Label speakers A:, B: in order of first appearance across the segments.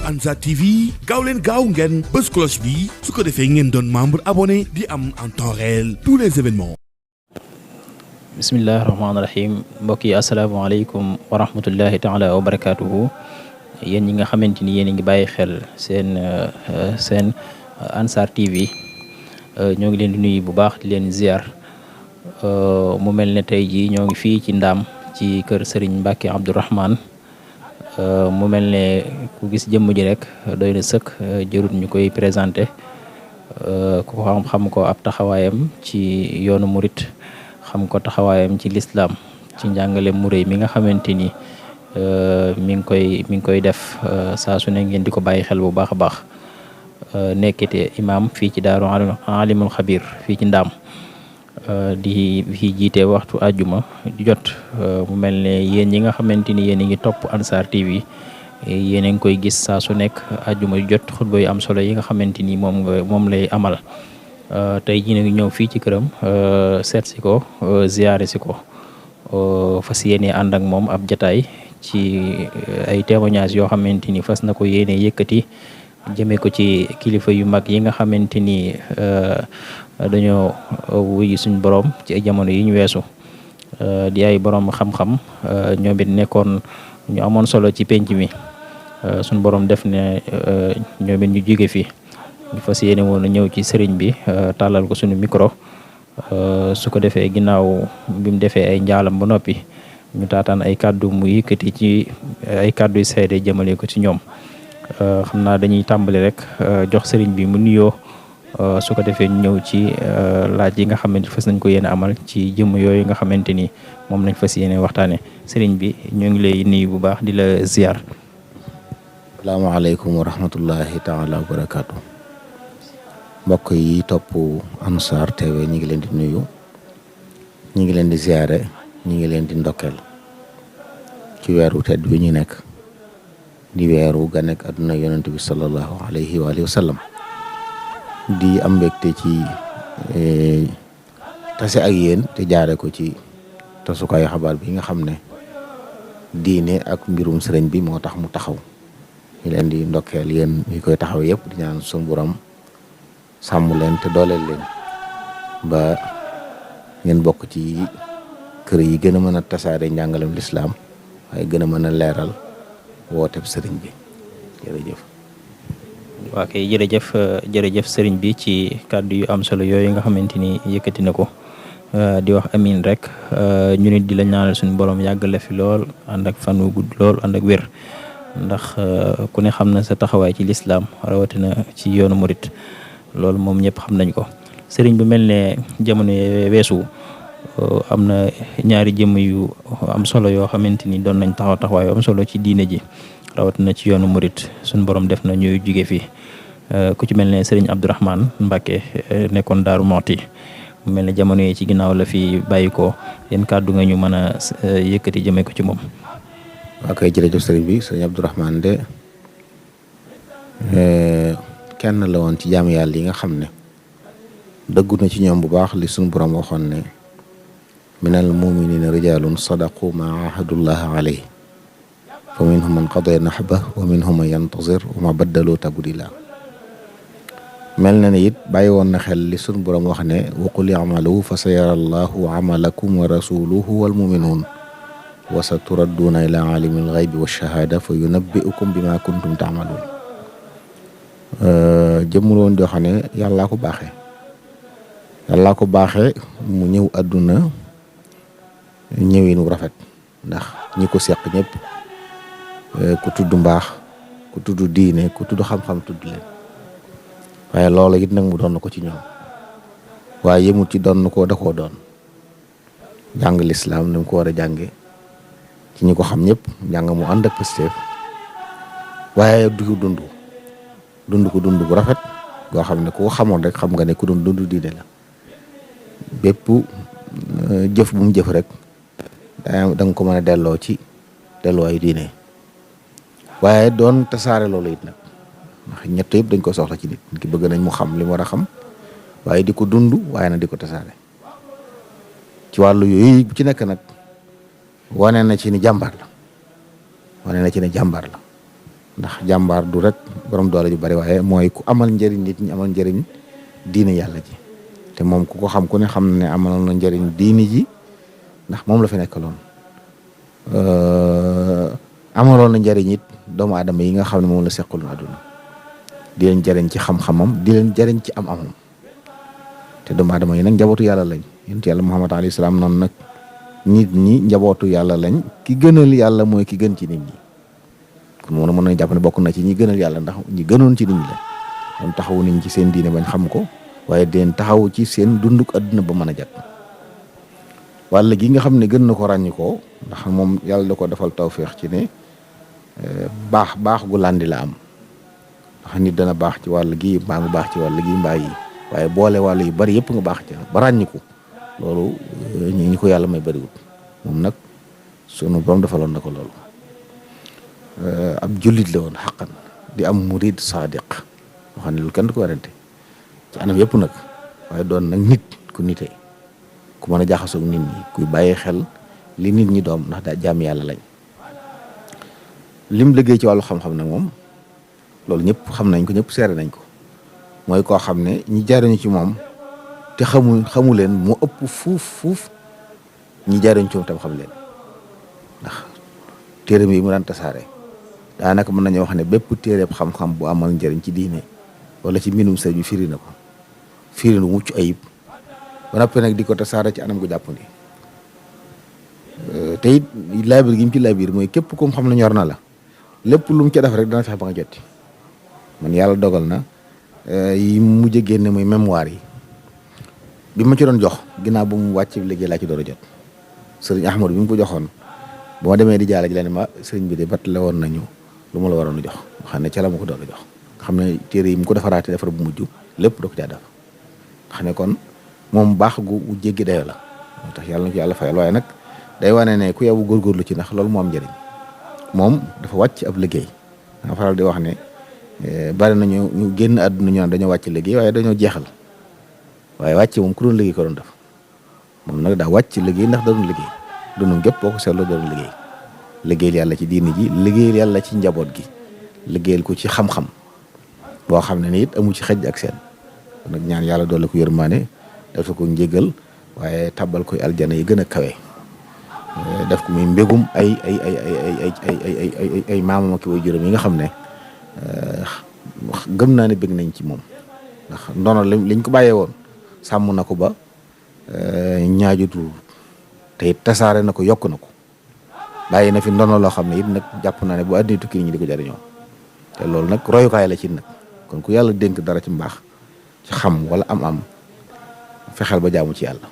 A: Ansar TV gaaw leen gaaw ngeen bës cloche bi su ko defee ngeen doon membre abonné di am en temps réel tous les événements.
B: bismillahi rahmaani rahim mbokk yi asalaamaaleykum wa rahmatullahi taala wa barakaatuhu yéen ñi nga xamante ni yéen a ngi bàyyi xel seen Ansar TV ñoo ngi leen di nuyu bu baax di leen ziar mu mel ne tey jii ñoo ngi fii ci ndaam ci kër Serigne Mbacke Abdourahmane mu mel ne ku gis jëmm ji rek doy na sëkk jërut ñu koy présenté ku xam ko ab taxawaayam ci yoonu murit xam ko taxawaayam ci lislaam ci njàngale mu réy mi nga xamante ni mi ngi koy def saa su ne ngeen di ko bàyyi xel bu baax a baax nekkite imam fii ci daaru alimul xabir fii ci ndaam di fi jiite waxtu àjjuma jot mu mel ne yéen ñi nga xamante ni yéen a ngi topp Ansar TV yéen a ngi koy gis saa su nekk àjjuma jot xutba yu am solo yi nga xamante ni moom lay amal tey jii ngi ñëw fii ci këram seet si ko ziyaare si ko fas yéene ànd ak moom ab jataay ci ay témoignages yoo xamante ni fas na ko yéene yëkkati jëmee ko ci kilifa yu mag yi nga xamante ni dañoo wuyu suñ borom ci ay jamono yi ñu weesu di ay borom xam-xam ñoom it nekkoon ñu amoon solo ci penc mi suñ borom def ne ñoom it ñu jóge fi ñu fas yéene woon a ñëw ci sëriñ bi tàllal ko suñu micro su ko defee ginnaaw bi mu defee ay njaalam ba noppi ñu taataan ay kàddu mu yëkkati ci ay kàddu yu seede jëmale ko ci ñoom xam naa dañuy tàmbali rek jox sëriñ bi mu nuyoo su ko defee ñu ñëw ci laaj yi nga xamante fas nañ ko yéene amal ci jëmm yooyu nga xamante ni moom lañ fas yéene waxtaane sëriñ bi ñu ngi lay nuyu bu baax di la ziar.
C: asalaamaaleykum wa rahmatullahi taala wa barakaatu. mbokk yi topp Ansar TV ñi ngi leen di nuyu ñi ngi leen di ziare ñi ngi leen di ndokkeel ci weeru tedd bi ñu nekk di weeru ga nekk àdduna yonent bi sallallahu alayhi wa sallam di am mbégte ci tase ak yéen te jaare ko ci tasukaayu xabaar bi nga xam ne diine ak mbirum sëriñ bi moo tax mu taxaw ñu leen di ndokkeel yéen ñi koy taxaw yëpp di ñaan suñu Boroom sàmm leen te dooleel leen ba ngeen bokk ci kër yi gën a mën a tasaare njàngalem lislaam waaye gën a mën a leeral wooteb sëriñ bi jërëjëf.
B: waa kay jërëjëf sëriñ bi ci kàddu yu am solo yooyu nga xamante ni yëkkati na ko di wax amin rek ñu nit di la ñaanal suñu borom yàggale fi lool ànd ak fan wu gudd lool ànd ak wér ndax ku ne xam na sa taxawaay ci lislaam rawatina ci yoonu murit loolu moom ñëpp xam nañ ko sëriñ bi mel ne jamono weesu am na ñaari jëmm yu am solo yoo xamante ni doon nañ taxawaay am solo ci diine ji rawatina ci yoonu murit suñu borom def na ñuy jóge fi ku ci mel ne sëriñ Abdourahmane Mbacke nekkoon Daaru Mooti mu mel ne jamono yi ci ginnaaw la fi bàyyi ko yéen kàddu nga ñu mën a yëkkati jëmee ko ci moom.
C: waa kay jërëjëf sëriñ bi sëriñ Abdourahmane de kenn la woon ci jaam yàlla yi nga xam ne dëggu na ci ñoom bu baax li suñu borom waxoon ne minal muminina rijalun sadaqu ma ahadullah alayhi fa minhum man qadaya nahba wa minhum man yantazir wa ma baddalu tabdila mel na ne it bàyyi woon na xel li suñu borom wax ne wa qul i'malu fa sayara allahu amalakum wa rasuluhu wal muminun wa sa turadduuna ila alimil ghaybi wa shahada fa yunabbi'ukum bima kuntum ta'malun jëmmul woon joo xam ne yàllaa ko baaxee mu ñëw àdduna ñëwin wu rafet ndax ñi ko seq ñëpp ku tudd mbaax ku tudd diine ku tudd xam-xam tudd leen waaye loolu it nag mu doon ko ci ñoom waaye yëmut ci doon ko da koo doon jàng lislaam ni mu ko war a jànge ci ñi ko xam ñëpp njàng mu ànd ak pësteef waaye du dund bu rafet goo xam ne ku xamoon rek xam nga ne ku doon dund diine la bépp jëf bu mu jëf rek da nga ko mën a delloo ci delluwaayu diine waaye doon tasaare loolu it nag ndax ñett yëpp dañ ko soxla ci nit ki bëgg nañ mu xam li mu war a xam waaye di ko dund waaye nag di ko tasaare ci wàllu yooyu bu ci nekk nag wane na ci ni jàmbaar la ndax jàmbaar du rek borom doole ju bari waaye mooy ku amal njëriñ nit ñi amal njëriñ diine yàlla ji te moom ku ko xam ku ne xam na ne amal na njëriñ diine ji ndax moom la fi nekkaloon amaloon na njëriñ it doomu aadama yi nga xam ne moom la seqaloon àdduna di leen jëriñ ci xam-xamam di leen jëriñ ci am-amam te doomu aadama yi nag njabootu yàlla lañ yonent yàlla Muhammad alayhi salaam noonu nag nit ñi njabootu yàlla lañ ki gënal yàlla mooy ki gën ci nit ñi kon moom mën nañu jàpp ne bokk na ci ñi gënal yàlla ndax ñi gënoon ci nit ñi la ñoom taxawu nit ñi ci seen diine bañ xam ko waaye deen taxaw ci seen dunduk àdduna ba mën a jat wàll gi nga xam ne gën na ko ràññi ko ndax moom yàlla da ko defal tawféex ci ne baax gu landi la am ndax nit dana baax ci wàll gi mbaa nga baax ci wàll gi mbaa yi waaye boole wàll yu bari yëpp nga baax ci ba ràññiku loolu ñi ko yàlla may bariwut moom nag sunu borom defaloon na ko loolu ab jullit la woon xaqan di am murid sadiq moo xam ne loolu kenn du ko werante ci anam yëpp nag waaye doon nag nit ku nitee ku mën a jaxasoog nit ñi kuy bàyyi xel li nit ñi doom ndax daa jaam yàlla lañ lim liggéey ci wàllu xam-xam nag moom loolu ñëpp xam nañ ko ñëpp seere nañ ko mooy koo xam ne ñi jariñu ci moom te xamu leen moo ëpp fuuf ñi jariñu ci moom tam xam leen ndax téere yi mu daan tasaare daanaka mën nañu wax ne bépp téereeb xam-xam bu amal njëriñ ci diine wala ci mbindum sëñ bi firi na ko firi nu mucc ayib ba noppi nag di ko tasaare ci anam gu jàppandi te it laabir gi mu ci laabir mooy képp kum xam ne ñor na la lépp lu mu ca def rek dana fexe ba nga jotti man yàlla dogal na yi mujj a génne muy mémoire yi bi ma ci doon jox ginnaaw bu mu wàcc liggéey laa ci door a jot sëriñ Ahmadu bi mu ko joxoon bu ma demee di jaale ji la ne ma sëriñ bi de battale woon nañu lu ma la waroon a jox xam ne ca la ma ko door a jox xam ne téere yi mu ko defaraatee defar bu mujj lépp da ko caa def xam ne kon moom baax gu jéggi dayo la moo tax yàlla na ko yàlla fayal waaye nag day wane ne ku yow góorgóorlu ci ndax loolu moo am njëriñ moom dafa wàcc ab liggéey nga faral di wax ne bari nañu ñu génn àdduna ñu naan dañoo wàcc liggéey waaye dañoo jeexal waaye wàcc moom ku doon liggéey ko doon def moom nag daa wàcc liggéey ndax da doon liggéey dundum gépp boo ko seetloo da doon liggéey liggéeyal yàlla ci diini ji liggéeyal yàlla ci njaboot gi liggéeyal ko ci xam-xam boo xam ne ni it amu ci xëj ak seen kon nag ñaan yàlla doole ko yërmaane def ko njégal waaye tabbal koy aljana yi gën a kawe def ko muy mbégum ay maamam ak way juróom yi nga xam ne gëm naa ne bëgg nañ ci moom ndax ndono liñ ko bàyyee woon sàmm na ko ba ñaajutu te it tasaare na ko yokk na ko bàyyi na fi ndono loo xam ne it nag jàpp naa ne bu àddina tukki ñi di ko jariñoo te loolu nag royukaay la ci nag kon ku yàlla dénk dara ci mbaax ci xam wala am fexeel ba jaamu ci yàlla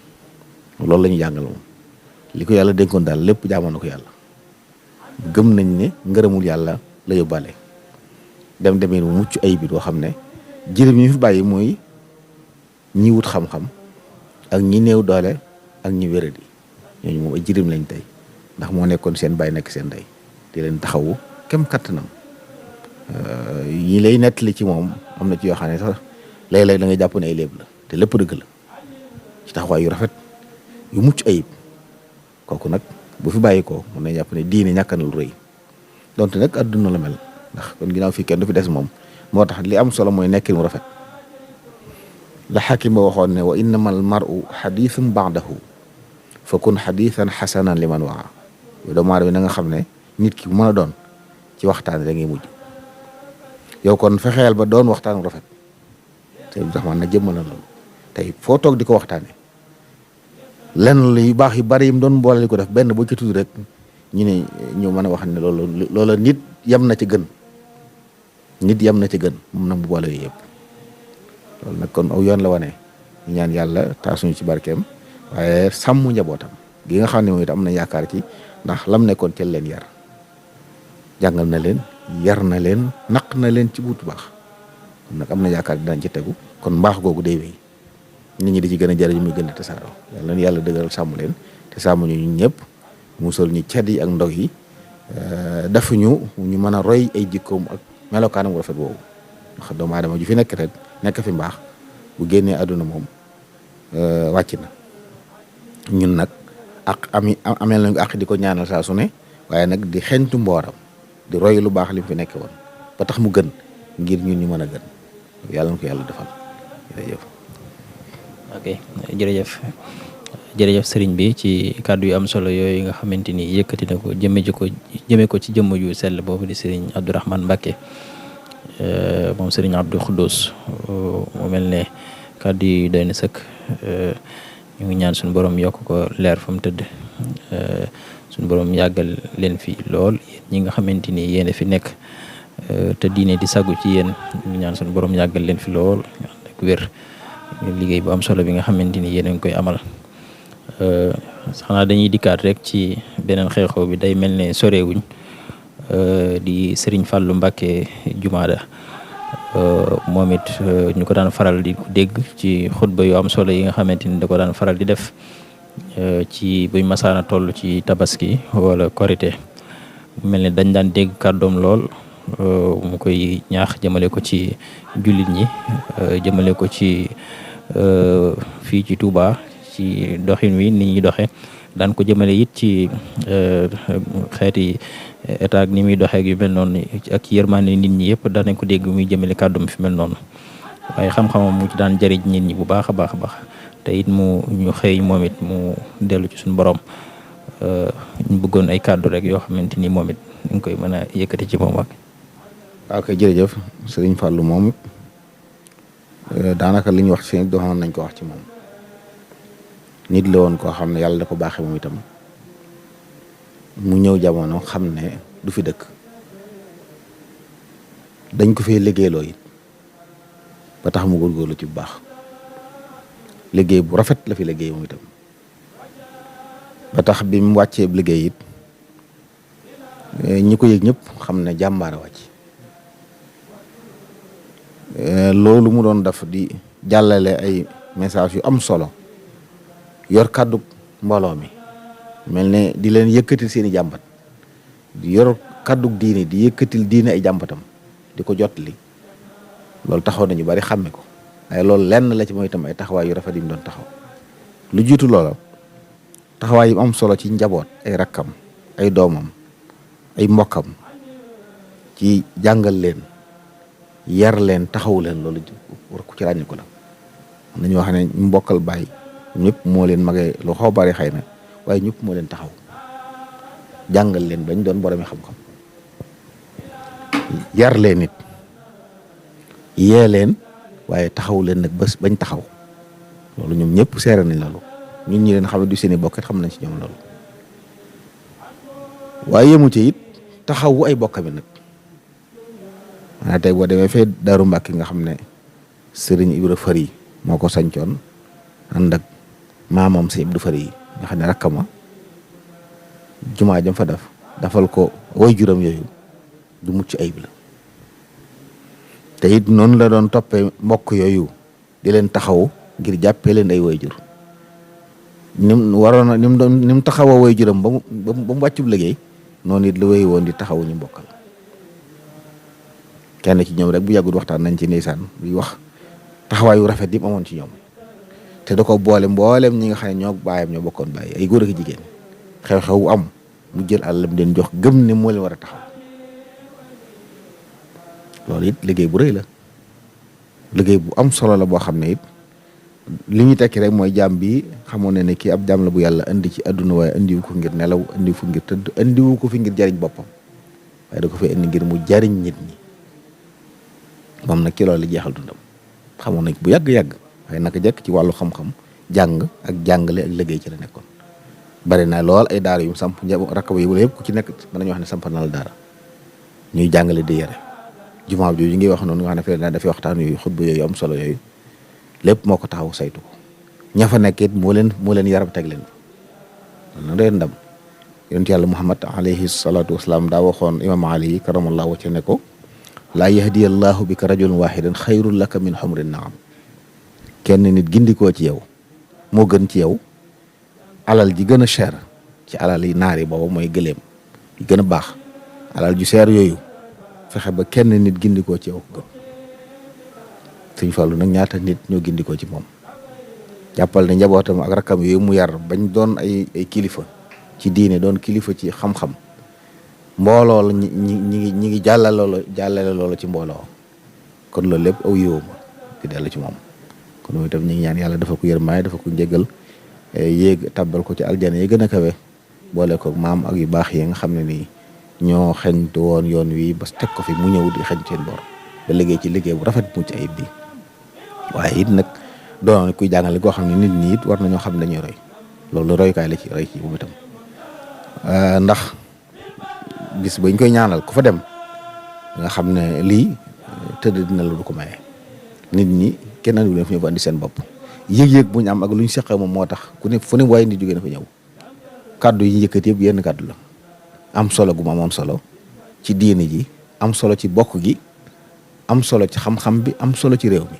C: loolu la ñu jàngal moom li ko yàlla dénkoon daal lépp jaamoon na ko yàlla gëm nañ ne ngërëmul yàlla la yóbbaale demee mu mucc ayib it boo xam ne jërëm yi fi bàyyi mooy ñi wut xam-xam ak ñi néew doole ak ñi wéradi ñooñu moom ay jërëm lañ tey ndax moo nekkoon seen bàyyi nekk seen ndey di leen taxawu kem kattanam yi lay nettali ci moom am na ci yoo xam ne sax léeg-léeg da ngay jàpp ne ay léeb la te lépp dëgg la ci taxawaay yu rafet yu mucc ayib kooku nag bu fi bàyyi ko mën nañ jàpp ne diine ñàkk na lu rëy donte nag adduna la mel ndax kon ginnaaw fii kenn du fi des moom moo tax li am solo mooy nekkin mu rafet la xakim ba waxoon ne wa innama al mar'u xadithun ba'dahu fa kun xadithan xasanan liman waa yow doomu aadama bi na nga xam ne nit ki bu mën a doon ci waxtaan da ngay mujj yow kon fexeel ba doon waxtaan rafet te Abdourahmane nag jëmmal na loolu tey foo toog di ko waxtaane lenn yu baax yu bari yim doon boole li ko def benn boo ci tudd rek ñu ne ñu mën a wax ne loola nit yem na ci gën nit yem na ci gën moom nag mu boole yooyu yëpp loolu nag kon aw yoon la wane ñu ñaan yàlla taasuñu ci barkeem waaye sàmm njabootam gi nga xam ne moom it am na yaakaar ci ndax lam nekkoon ca leen yar jàngal na leen yar na leen naq na leen ci buutu baax kon nag am na yaakaar dinañ ci tegu kon mbaax googu day wéy nit ñi di ci gën a jëriñ muy gën a tasaaroo yàlla na yàlla dëgëral sàmm leen te sàmm ñu ñun ñëpp musal ñu cat yi ak ndog yi dafuñu ñu mën a roy ay jikkoom ak melokaanam wu rafet boobu ndax doomu aadama ju fi nekk rek nekk fi mbaax bu génnee àdduna moom wàcc na ñun nag ak ameel nañ ko ak di ko ñaanal saa su ne waaye nag di xeñtu mbooram di roy lu baax li mu fi nekk woon ba tax mu gën ngir ñun ñu mën a gën yàlla na ko yàlla defal jërëjëf.
B: ok jërëjëf sëriñ bi ci kàddu yu am solo yooyu nga xamante ni yëkkati na ko jëme ko ci jëmm ju sell boobu di sëriñ Abdourahmane Mbacké moom sëriñ Abdou Khoudous mu mel ne kàddu yi doy na sëkk. ñu ngi ñaan suñu borom yokk ko leer fa mu tëdd suñu borom yàggal leen fi lool ñi nga xamante ni yéen fi nekk te diine di sagu ci yéen ñu ngi ñaan suñu borom yàggal leen fi lool ak wér liggéey bu am solo bi nga xamante ni yéen a ngi koy amal. xanaa dañuy dikkaat rek ci beneen xew-xew bi day mel ne sorewuñ di Serigne Fallou Mbacké Jumaada moom it ñu ko daan faral di dégg ci xutba yu am solo yi nga xamante ni da ko daan faral di def ci buñ masaana toll ci tabaski wala korité mu mel ne dañ daan dégg kàddoom lool mu koy ñaax jëmale ko ci jullit ñi jëmale ko ci fii ci Touba ci doxin wi ni ñuy doxe daan ko jëmale it ci xeeti état ak ni muy doxee ak yu mel noonu ak yërmande nit ñi yëpp daan nañ ko dégg muy jëmale kàddum fi mel noonu waaye xam-xamam mu ci daan jëriñ nit ñi bu baax a baax a baax te it ñu xëy moom it mu dellu ci suñu borom ñu bëggoon ay kàddu rek yoo xamante ni moom it ñu ngi koy mën a yëkkati ci moom ak.
C: waaw kay jërëjëf Sëriñ Fallou moom daanaka li ñu wax ci doxoon nañ ko wax ci moom nit la woon koo xam ne yàlla da ko baaxee moom itam mu ñëw jamono xam ne du fi dëkk dañ ko fee liggéeyloo it ba tax mu góorgóorlu ci bu baax liggéey bu rafet la fi liggéey moom itam ba tax bi mu wàccee liggéey it ñi ko yëg ñëpp xam ne jàmbaara wàcc loolu mu doon def di jàllale ay message yu am solo yor kàddu mbooloo mi mel ne di leen yëkkatil seeni jàmbat di yor kàddu diine di yëkkatil diine ay jàmbatam di ko jotli loolu taxaw nañu bari xàmme ko waaye loolu lenn la ci mooy itam ay taxawaay yu rafet yi mu doon taxaw lu jiitu loola taxawaay yu am solo ci njaboot ay rakkam ay doomam ay mbokkam ci jàngal leen yar leen taxawu leen loolu war ku ci ràññi ko la nañu wax ne ñu mbokkal bàyyi ñëpp moo leen magee lu xaw bari xëy na waaye ñëpp moo leen taxaw jàngal leen bañ doon boromi xam-xam yar leen it yee leen waaye taxaw leen nag bés bañ taxaw loolu ñoom ñëpp seere nañ loolu ñun ñi leen xam ne du seeni bokkat xam nañ ci ñoom loolu waaye yemu ci it taxawu ay bokkami nag maanaam tey boo demee fee Daaru Mbàkke nga xam ne Sëriñ Ibra Fari moo ko sañcoon ànd ak maamam si Ibra Fari yi nga xam ne rakkama jumaa jam fa dafal ko way juram yooyu du mucc ayib la te it noonu la doon toppee mbokk yooyu di leen taxaw ngir jàppee leen ay way jur nim waroon a nim taxawoo way juram ba mu wàccub liggéey noonu it la wéy woon di taxawu ñu mbokkal kenn ci ñoom rek bu yàggul waxtaan nañ ci ndeysaan buy wax taxawaayu rafet yi amoon ci ñoom te da ko boole mboolem ñi nga xam ne ñoo baayam ñoo bokkoon bàyyi ay góor ak jigéen xew-xew bu am mu jël àllam leen jox gëm ne moo leen war a taxaw loolu it liggéey bu rëy la liggéey bu am solo la boo xam ne it li ñu tekki rek mooy jaam bi xamoon ne kii ab jaam la bu yàlla indi ci àdduna waaye indiwu ko ngir nelaw indiwu ko ngir tëdd indiwu ko fi ngir jariñ boppam waaye da ko fi indi ngir mu jariñ nit ñi moom nag ci loolu la jeexal dundam xamoon nañ bu yàgg-yàgg waaye naka jekk ci wàllu xam-xam jàng ak jàngale ak liggéey ci la nekkoon bari na lool ay daara yu samp rakkaba yi wala yëpp ku ci nekk mën nañu wax ne samp na la daara ñuy jàngale di yare jumaa jooju ngi wax noonu nga xam ne fii dafay waxtaan yooyu xutba yooyu am solo yooyu lépp moo ko taxaw saytu ko ña fa nekk it moo leen yaram teg leen na doy ndam yonent yàlla Muhammad alayhi salaatu wasalaam daa waxoon imam Ali karamallahu wacce ne ko laa yahdiyallahu bika rajulan wahidan xayrun laka min humrin naam kenn nit gindikoo ci yow moo gën ci yow alal ji gën a cher ci alal yi naar yi boobu mooy gëléem yi gën a baax alal ju cher yooyu fexe ba kenn nit gindikoo ci yow ko gën Sëñ Fallu nag ñaata nit ñoo gindikoo ci moom jàppal ne njabootam ak rakkam yooyu mu yar bañ doon ay kilifa ci diine doon kilifa ci xam-xam mbooloo la ñi ngi jàllale loolu ci mbooloo kon loolu lépp aw yiwuma di dellu ci moom kon moom itam ñu ngi ñaan yàlla dafa ko yërmaay dafa ko njëgal yéeg tabbal ko ci aljana yi gën a kawe boole ko maam ak yu baax yi nga xam ne nii ñoo xeñtu woon yoon wi ba teg ko fi mu ñëw di xeñ seen bor ba liggéey ci liggéey bu rafet mucc ayib bi waaye it nag doon kuy jàngale koo xam ne nit ñi it war nañoo xam ne dañuy roy loolu royukaay la ci roy ci moom itam ndax bis bañ koy ñaanal ku fa dem nga xam ne lii tëdd dina la du ko maye nit ñi kenn andi leen fi ñëw fa andi seen bopp yëg-yëg bu ñu am ak lu ñu seqee moom moo tax ku ne fu ne waaye nit jógee na fa ñëw kaddu yi yëkkati yëpp yenn kaddu la am solo gu mu am solo ci diine ji am solo ci bokk gi am solo ci xam-xam bi am solo ci réew mi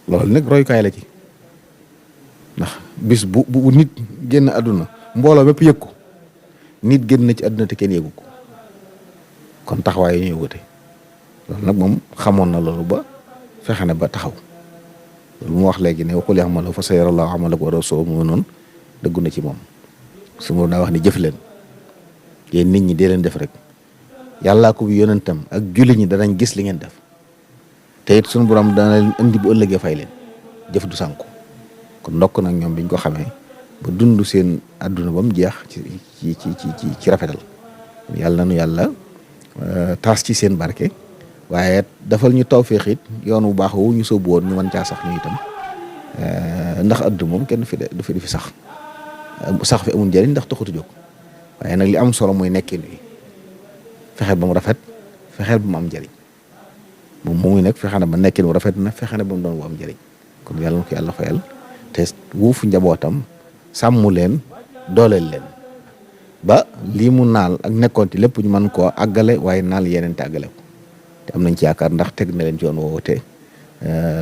C: loolu nag royukaay la ci ndax bis bu nit génn àdduna mbooloo mépp yëg ko nit génn na ci àdduna te kenn yëgu ko kon taxawaay yi ñuy wute loolu nag moom xamoon na loolu ba fexe na ba taxaw loolu mu wax léegi ne waxul ya'malu fa sayarallahu amalakum wa rasuluhu mu noonu dëggu na ci moom su ma daa wax ni jëf leen yéen nit ñi dee leen def rek yàllaa ko bi yonentam ak julli ñi danañ gis li ngeen def te it suñu borom dana leen indi bu ëllëgee fay leen jëf du sànku kon ndokk nag ñoom biñ ko xamee ba dund seen àdduna ba mu jeex ci rafetal yàlla nu yàlla taas ci seen barke waaye dafal ñu tawféex it yoon wu baax wu ñu sóobu woon ñu mën caa sax ñu itam ndax àdduna moom kenn du fi sax fi amul njëriñ ndax taxutu jóg waaye nag li am solo mooy nekkin wi fexeel ba mu rafet fexeel ba mu am njëriñ moom moomu nag fexe na ba nekkin wu rafet na fexe na ba mu doon wu am njëriñ kon yàlla na ko yàlla fayal te wuufu njabootam sàmm leen dooleel leen ba lii mu naal ak nekkoon ci lépp ñu mën koo àggale waaye naal yeneen te àggale ko te am nañ ci yaakaar ndax teg na leen ci yoon woowu te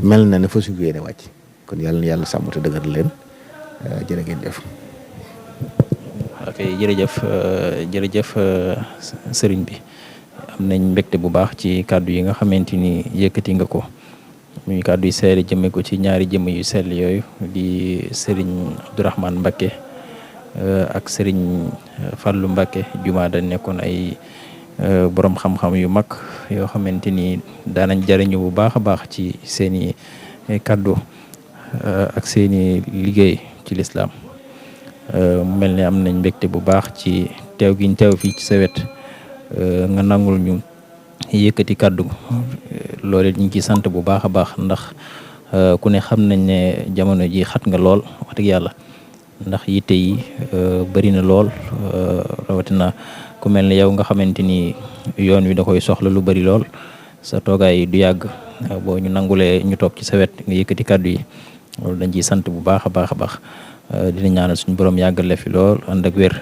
C: mel na ne fa su yéene wàcc kon yàlla na yàlla sàmm te dëgër leen jërë ngeen jëf.
B: ok jërëjëf sëriñ bi am nañ mbégte bu baax ci kàddu yi nga xamante ni yëkkati nga ko muy kàddu yu seere jëme ko ci ñaari jëmm yu sell yooyu di sëriñ Abdourahmane Mbacké ak sëriñ Fallou Mbacké Jumaada nekkoon ay borom xam-xam yu mag yoo xamante ni daanañ jariñu bu baax a baax ci seeni kàddu ak seeni liggéey ci lislaam mu mel ne am nañ mbégte bu baax ci teew giñ teew fii ci sa wet nga nangul ñu yëkkati kàddu loolu ñu ngi ciy sant bu baax a baax ndax ku ne xam nañ ne jamono ji xat nga lool wax dëgg yàlla ndax yitte yi bëri na lool rawatina ku mel ne yow nga xamante ni yoon wi da koy soxla lu bëri lool sa toogaay du yàgg boo ñu nangulee ñu toog ci sa wet nga yëkkati kàddu yi loolu dañ ciy sant bu baax a baax a baax dina ñaanal suñu borom yàggal la fi lool ànd ak wér.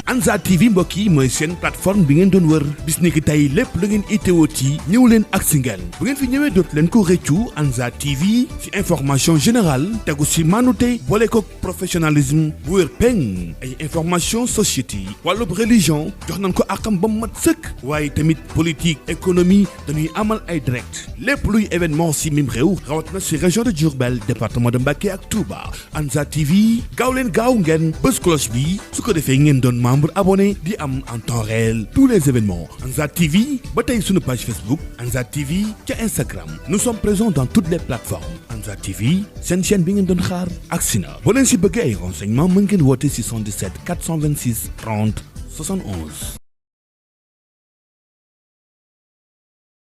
A: Ansar TV mbokk yi mooy seen plateforme bi ngeen doon wër bis ni ki tey lépp lu ngeen itteewoo ci ñëw leen ak si ngeen bu ngeen fi ñëwee dootu leen ko rëccu. Ansar TV ci information générale tegu si maanute boole ko professionnalisme bu wér peng ay information société wàllub religion jox nañ ko akam ba mu mat sëkk waaye tamit politique économie dañuy amal ay direct lépp luy événement si mim réew rawat na si région de Diourbel département de Mbacké ak Touba. Ansar TV gaaw leen gaaw ngeen bës cloche bi su ko defee ngeen doon membre abonné di am en temps réel tous les événements. Ansar TV ba tey sunu page Facebook Ansar TV ca Instagram nous sommes présents dans toutes les plateformes. Ansar TV seen chaîne bi ngeen doon xaar agsi na boo leen si bëggee ay renseignements mën ngeen woote si 77 426 30 71.